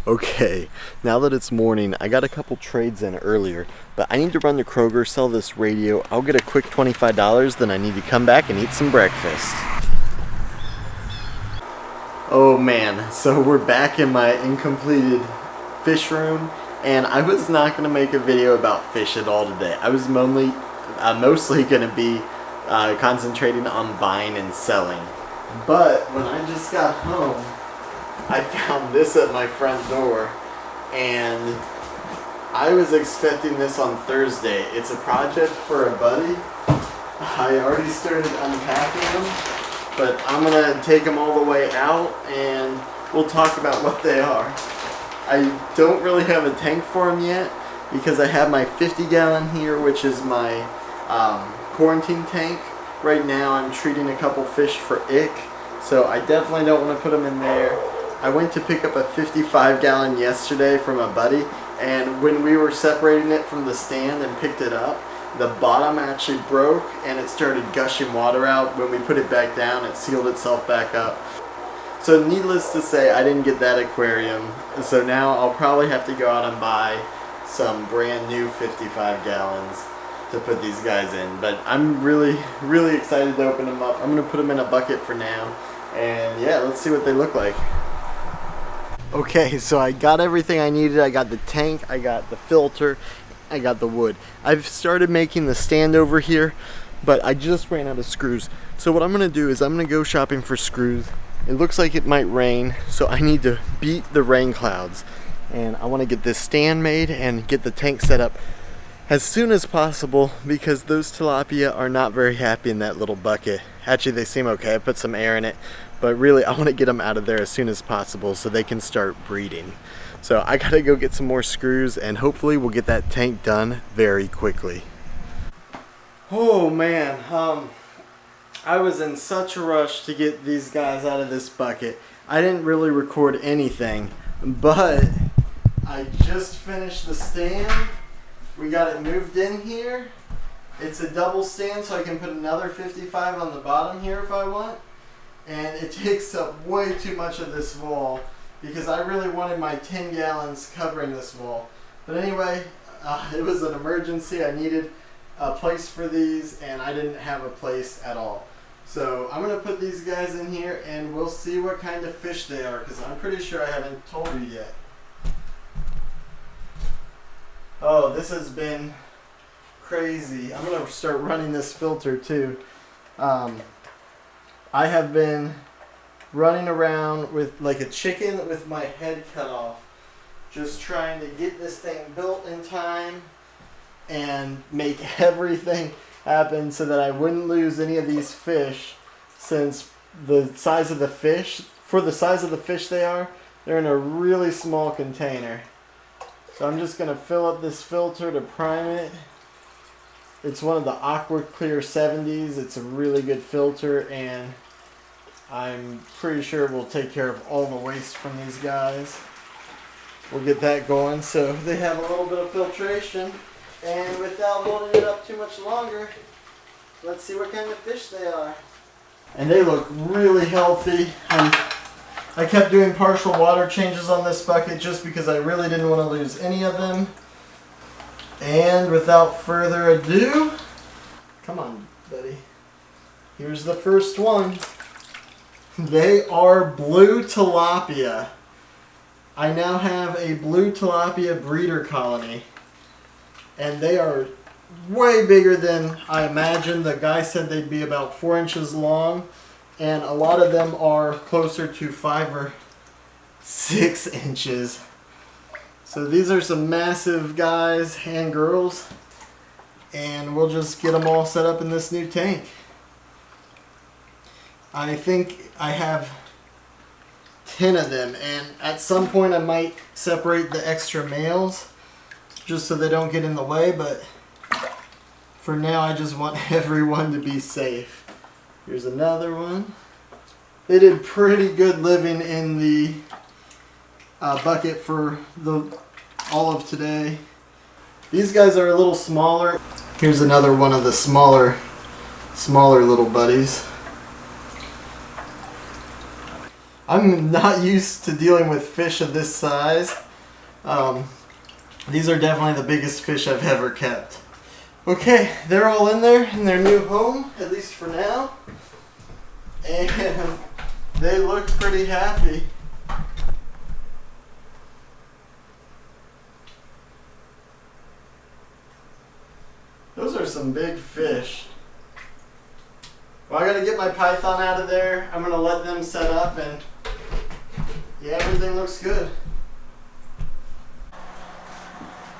Okay, now that it's morning, I got a couple trades in earlier, but I need to run to Kroger, sell this radio. I'll get a quick $25, then I need to come back and eat some breakfast. Oh man, so we're back in my incompleted fish room, and I was not going to make a video about fish at all today. I was mostly going to be concentrating on buying and selling. But when I just got home, I found this at my front door, and I was expecting this on Thursday. It's a project for a buddy. I already started unpacking them, but I'm going to take them all the way out and we'll talk about what they are. I don't really have a tank for them yet because I have my 50-gallon here, which is my quarantine tank. Right now I'm treating a couple fish for ick, so I definitely don't want to put them in there. I went to pick up a 55-gallon yesterday from a buddy, and when we were separating it from the stand and picked it up, the bottom actually broke and it started gushing water out. When we put it back down, it sealed itself back up. So needless to say, I didn't get that aquarium, so now I'll probably have to go out and buy some brand new 55 gallons to put these guys in. But I'm really excited to open them up. I'm going to put them in a bucket for now, and yeah, let's see what they look like. Okay, so I got everything I needed. I got the tank, I got the filter, I got the wood. I've started making the stand over here, but I just ran out of screws. So what I'm going to do is I'm going to go shopping for screws. It looks like it might rain, so I need to beat the rain clouds. And I want to get this stand made and get the tank set up as soon as possible because those tilapia are not very happy in that little bucket. Actually, they seem okay. I put some air in it. But really, I want to get them out of there as soon as possible so they can start breeding. So I gotta go get some more screws, and hopefully we'll get that tank done very quickly. Oh man, I was in such a rush to get these guys out of this bucket. I didn't really record anything, but I just finished the stand. We got it moved in here. It's a double stand, so I can put another 55 on the bottom here if I want. And it takes up way too much of this wall because I really wanted my 10 gallons covering this wall. But anyway, it was an emergency. I needed a place for these and I didn't have a place at all. So I'm going to put these guys in here and we'll see what kind of fish they are because I'm pretty sure I haven't told you yet. Oh, this has been crazy. I'm going to start running this filter too. I have been running around with like a chicken with my head cut off, just trying to get this thing built in time and make everything happen so that I wouldn't lose any of these fish, since the size of the fish, for the size of the fish they're in a really small container. So I'm just going to fill up this filter to prime it. It's one of the Aqua Clear 70s. It's a really good filter, and I'm pretty sure it will take care of all the waste from these guys. We'll get that going so they have a little bit of filtration. And without holding it up too much longer, let's see what kind of fish they are. And they look really healthy. I kept doing partial water changes on this bucket just because I really didn't want to lose any of them. And without further ado, come on, buddy. Here's the first one. They are blue tilapia. I now have a blue tilapia breeder colony. And they are way bigger than I imagined. The guy said they'd be about 4 inches long. And a lot of them are closer to 5 or 6 inches. So these are some massive guys and girls. And we'll just get them all set up in this new tank. I think I have 10 of them, and at some point I might separate the extra males just so they don't get in the way, but for now I just want everyone to be safe. Here's another one. They did pretty good living in the bucket for all of today. These guys are a little smaller. Here's another one of the smaller little buddies. I'm not used to dealing with fish of this size. These are definitely the biggest fish I've ever kept. Okay, they're all in there in their new home, at least for now. And they look pretty happy. Those are some big fish. Well, I gotta get my python out of there. I'm gonna let them set up, and yeah, everything looks good.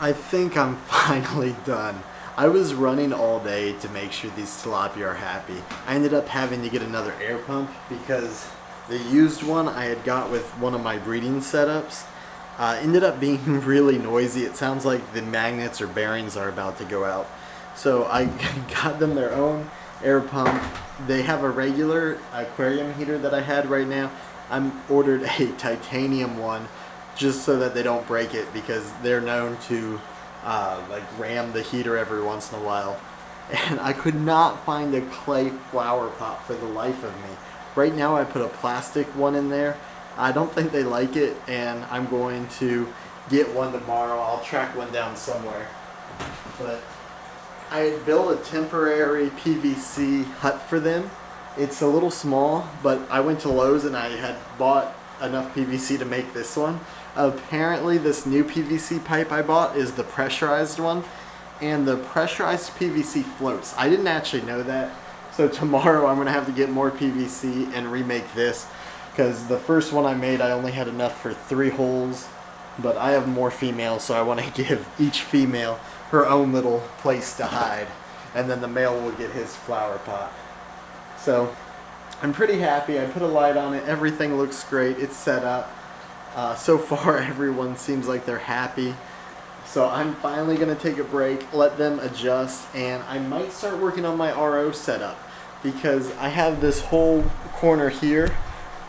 I think I'm finally done. I was running all day to make sure these tilapia are happy. I ended up having to get another air pump because the used one I had got with one of my breeding setups ended up being really noisy. It sounds like the magnets or bearings are about to go out. So I got them their own air pump. They have a regular aquarium heater that I had right now. I'm ordered a titanium one just so that they don't break it, because they're known to like ram the heater every once in a while. And I could not find a clay flower pot for the life of me. Right now I put a plastic one in there. I don't think they like it, and I'm going to get one tomorrow. I'll track one down somewhere. But I had built a temporary PVC hut for them. It's a little small, but I went to Lowe's and I had bought enough PVC to make this one. Apparently this new PVC pipe I bought is the pressurized one, and the pressurized PVC floats. I didn't actually know that, so tomorrow I'm going to have to get more PVC and remake this, because the first one I made I only had enough for 3 holes, but I have more females, so I want to give each female her own little place to hide, and then the male will get his flower pot. So I'm pretty happy. I put a light on it. Everything looks great. It's set up. So far everyone seems like they're happy. So I'm finally going to take a break, let them adjust, and I might start working on my RO setup, because I have this whole corner here.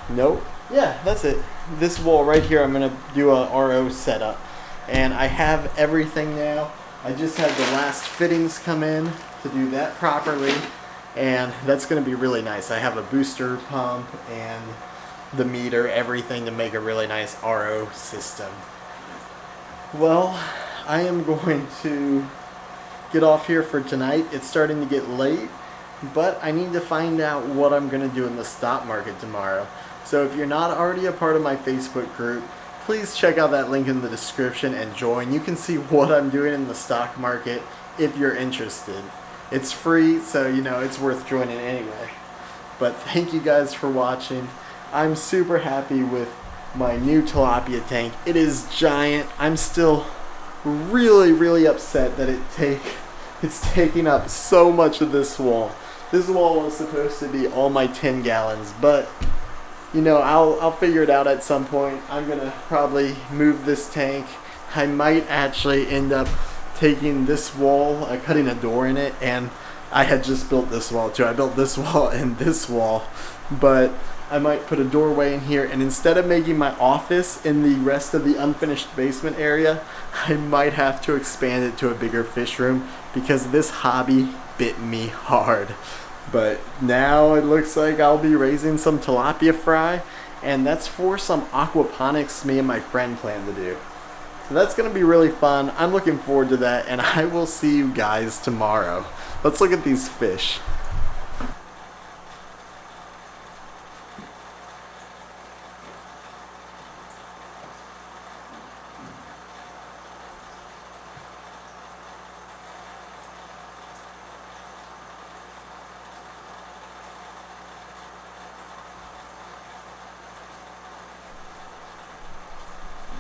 Nope. Yeah, that's it. This wall right here, I'm going to do a RO setup. And I have everything now. I just had the last fittings come in to do that properly, and that's going to be really nice. I have a booster pump and the meter, everything to make a really nice RO system. Well, I am going to get off here for tonight. It's starting to get late, but I need to find out what I'm going to do in the stock market tomorrow. So if you're not already a part of my Facebook group, please check out that link in the description and join. You can see what I'm doing in the stock market if you're interested. It's free, so you know it's worth joining anyway. But thank you guys for watching. I'm super happy with my new tilapia tank. It is giant. I'm still really upset that it's taking up so much of this wall. This wall was supposed to be all my 10 gallons, but you know, I'll figure it out at some point. I'm gonna probably move this tank. I might actually end up taking this wall, cutting a door in it, and I had just built this wall too. I built this wall and this wall, but I might put a doorway in here, and instead of making my office in the rest of the unfinished basement area, I might have to expand it to a bigger fish room, because this hobby bit me hard. But now it looks like I'll be raising some tilapia fry, and that's for some aquaponics me and my friend plan to do. So that's going to be really fun. I'm looking forward to that, and I will see you guys tomorrow. Let's look at these fish.